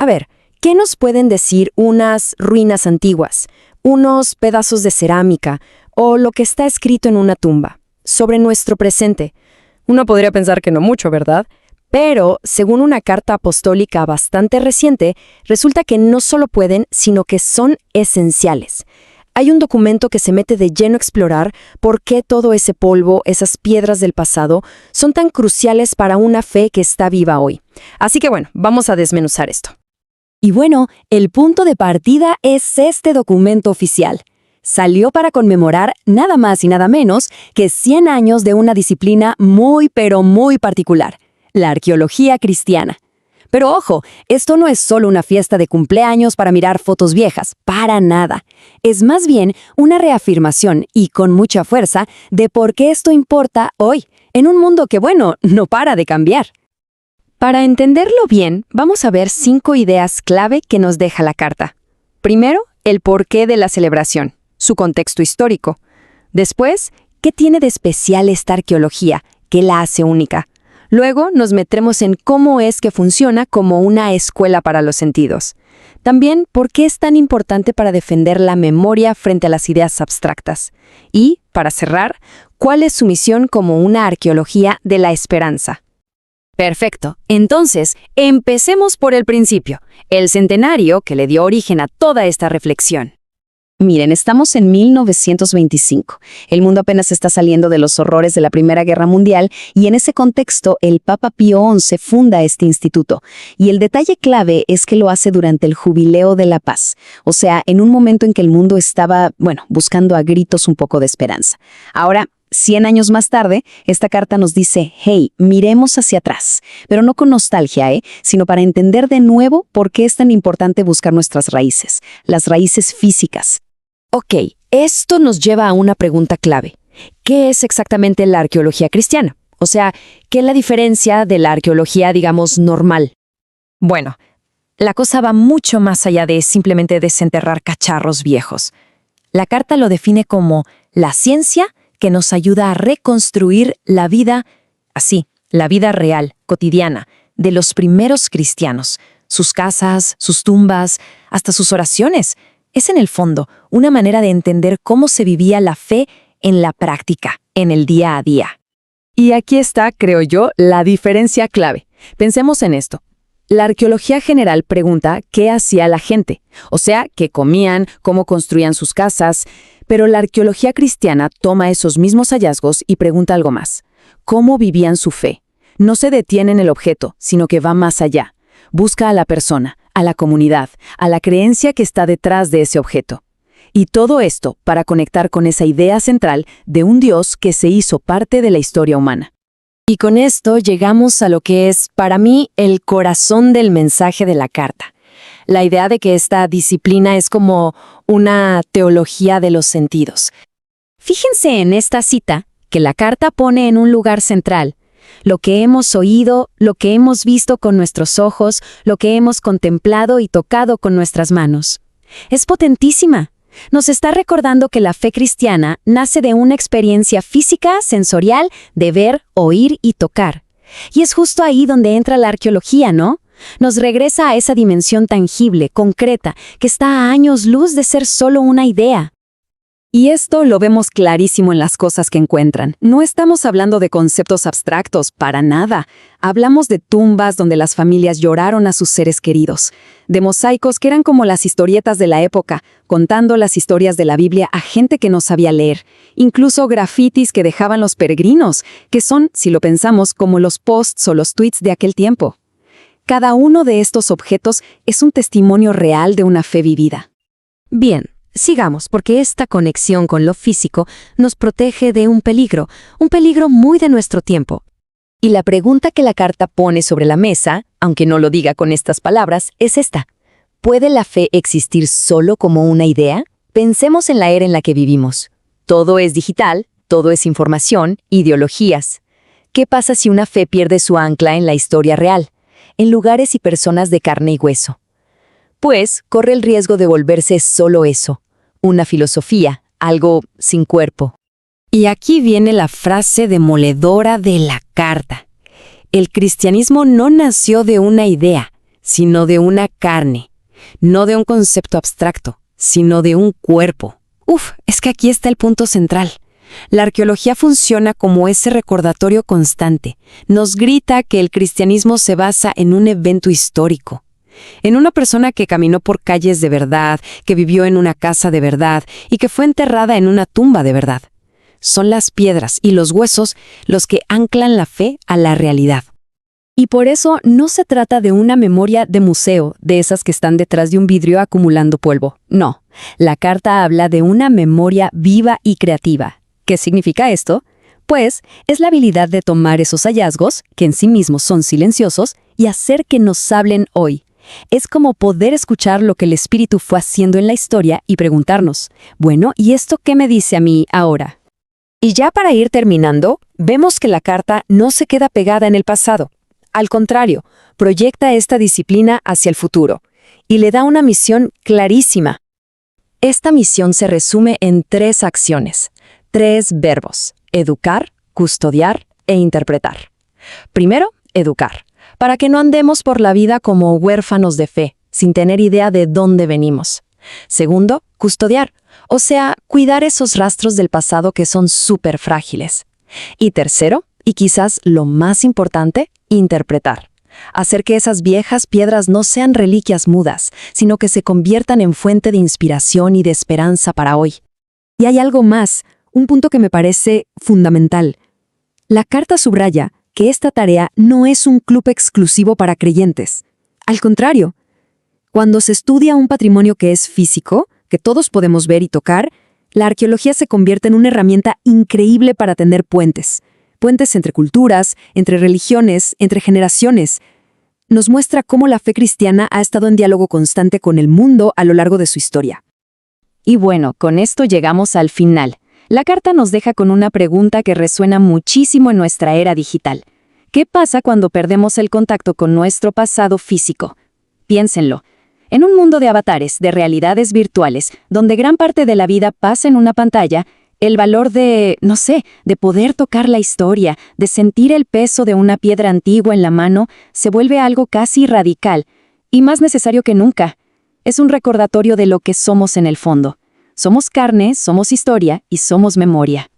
A ver, ¿qué nos pueden decir unas ruinas antiguas, unos pedazos de cerámica o lo que está escrito en una tumba sobre nuestro presente? Uno podría pensar que no mucho, ¿verdad? Pero, según una carta apostólica bastante reciente, resulta que no solo pueden, sino que son esenciales. Hay un documento que se mete de lleno a explorar por qué todo ese polvo, esas piedras del pasado, son tan cruciales para una fe que está viva hoy. Así que bueno, vamos a desmenuzar esto. Y bueno, el punto de partida es este documento oficial. Salió para conmemorar nada más y nada menos que 100 años de una disciplina muy pero muy particular, la arqueología cristiana. Pero ojo, esto no es solo una fiesta de cumpleaños para mirar fotos viejas, para nada. Es más bien una reafirmación, y con mucha fuerza, de por qué esto importa hoy, en un mundo que, bueno, no para de cambiar. Para entenderlo bien, vamos a ver 5 ideas clave que nos deja la carta. Primero, el porqué de la celebración, su contexto histórico. Después, ¿qué tiene de especial esta arqueología? ¿Qué la hace única? Luego nos meteremos en cómo es que funciona como una escuela para los sentidos. También, ¿por qué es tan importante para defender la memoria frente a las ideas abstractas? Y, para cerrar, ¿cuál es su misión como una arqueología de la esperanza? Perfecto. Entonces, empecemos por el principio, el centenario que le dio origen a toda esta reflexión. Miren, estamos en 1925. El mundo apenas está saliendo de los horrores de la Primera Guerra Mundial y en ese contexto el Papa Pío XI funda este instituto. Y el detalle clave es que lo hace durante el Jubileo de la Paz, o sea, en un momento en que el mundo estaba, buscando a gritos un poco de esperanza. Ahora, 100 años más tarde, esta carta nos dice, hey, miremos hacia atrás, pero no con nostalgia, sino para entender de nuevo por qué es tan importante buscar nuestras raíces, las raíces físicas. Ok, esto nos lleva a una pregunta clave. ¿Qué es exactamente la arqueología cristiana? O sea, ¿qué es la diferencia de la arqueología, digamos, normal? Bueno, la cosa va mucho más allá de simplemente desenterrar cacharros viejos. La carta lo define como la ciencia que nos ayuda a reconstruir la vida, la vida real, cotidiana, de los primeros cristianos, sus casas, sus tumbas, hasta sus oraciones. Es en el fondo una manera de entender cómo se vivía la fe en la práctica, en el día a día. Y aquí está, creo yo, la diferencia clave. Pensemos en esto. La arqueología general pregunta qué hacía la gente, o sea, qué comían, cómo construían sus casas, pero la arqueología cristiana toma esos mismos hallazgos y pregunta algo más. ¿Cómo vivían su fe? No se detiene en el objeto, sino que va más allá. Busca a la persona, a la comunidad, a la creencia que está detrás de ese objeto. Y todo esto para conectar con esa idea central de un Dios que se hizo parte de la historia humana. Y con esto llegamos a lo que es, para mí, el corazón del mensaje de la carta. La idea de que esta disciplina es como una teología de los sentidos. Fíjense en esta cita que la carta pone en un lugar central. Lo que hemos oído, lo que hemos visto con nuestros ojos, lo que hemos contemplado y tocado con nuestras manos. Es potentísima. Nos está recordando que la fe cristiana nace de una experiencia física, sensorial, de ver, oír y tocar. Y es justo ahí donde entra la arqueología, ¿no? Nos regresa a esa dimensión tangible, concreta, que está a años luz de ser solo una idea. Y esto lo vemos clarísimo en las cosas que encuentran. No estamos hablando de conceptos abstractos, para nada. Hablamos de tumbas donde las familias lloraron a sus seres queridos, de mosaicos que eran como las historietas de la época, contando las historias de la Biblia a gente que no sabía leer, incluso grafitis que dejaban los peregrinos, que son, si lo pensamos, como los posts o los tweets de aquel tiempo. Cada uno de estos objetos es un testimonio real de una fe vivida. Bien. Sigamos, porque esta conexión con lo físico nos protege de un peligro muy de nuestro tiempo. Y la pregunta que la carta pone sobre la mesa, aunque no lo diga con estas palabras, es esta. ¿Puede la fe existir solo como una idea? Pensemos en la era en la que vivimos. Todo es digital, todo es información, ideologías. ¿Qué pasa si una fe pierde su ancla en la historia real, en lugares y personas de carne y hueso? Pues corre el riesgo de volverse solo eso. Una filosofía, algo sin cuerpo. Y aquí viene la frase demoledora de la carta. El cristianismo no nació de una idea, sino de una carne, no de un concepto abstracto, sino de un cuerpo. Es que aquí está el punto central. La arqueología funciona como ese recordatorio constante. Nos grita que el cristianismo se basa en un evento histórico, en una persona que caminó por calles de verdad, que vivió en una casa de verdad y que fue enterrada en una tumba de verdad. Son las piedras y los huesos los que anclan la fe a la realidad. Y por eso no se trata de una memoria de museo, de esas que están detrás de un vidrio acumulando polvo. No, la carta habla de una memoria viva y creativa. ¿Qué significa esto? Pues es la habilidad de tomar esos hallazgos, que en sí mismos son silenciosos, y hacer que nos hablen hoy. Es como poder escuchar lo que el espíritu fue haciendo en la historia y preguntarnos, bueno, ¿y esto qué me dice a mí ahora? Y ya para ir terminando, vemos que la carta no se queda pegada en el pasado. Al contrario, proyecta esta disciplina hacia el futuro y le da una misión clarísima. Esta misión se resume en 3 acciones, 3 verbos: educar, custodiar e interpretar. Primero, educar, para que no andemos por la vida como huérfanos de fe, sin tener idea de dónde venimos. Segundo, custodiar, o sea, cuidar esos rastros del pasado que son súper frágiles. Y tercero, y quizás lo más importante, interpretar. Hacer que esas viejas piedras no sean reliquias mudas, sino que se conviertan en fuente de inspiración y de esperanza para hoy. Y hay algo más, un punto que me parece fundamental. La carta subraya que esta tarea no es un club exclusivo para creyentes. Al contrario, cuando se estudia un patrimonio que es físico, que todos podemos ver y tocar, la arqueología se convierte en una herramienta increíble para tender puentes. Puentes entre culturas, entre religiones, entre generaciones. Nos muestra cómo la fe cristiana ha estado en diálogo constante con el mundo a lo largo de su historia. Y bueno, con esto llegamos al final. La carta nos deja con una pregunta que resuena muchísimo en nuestra era digital. ¿Qué pasa cuando perdemos el contacto con nuestro pasado físico? Piénsenlo. En un mundo de avatares, de realidades virtuales, donde gran parte de la vida pasa en una pantalla, el valor de poder tocar la historia, de sentir el peso de una piedra antigua en la mano, se vuelve algo casi radical y más necesario que nunca. Es un recordatorio de lo que somos en el fondo. Somos carne, somos historia y somos memoria.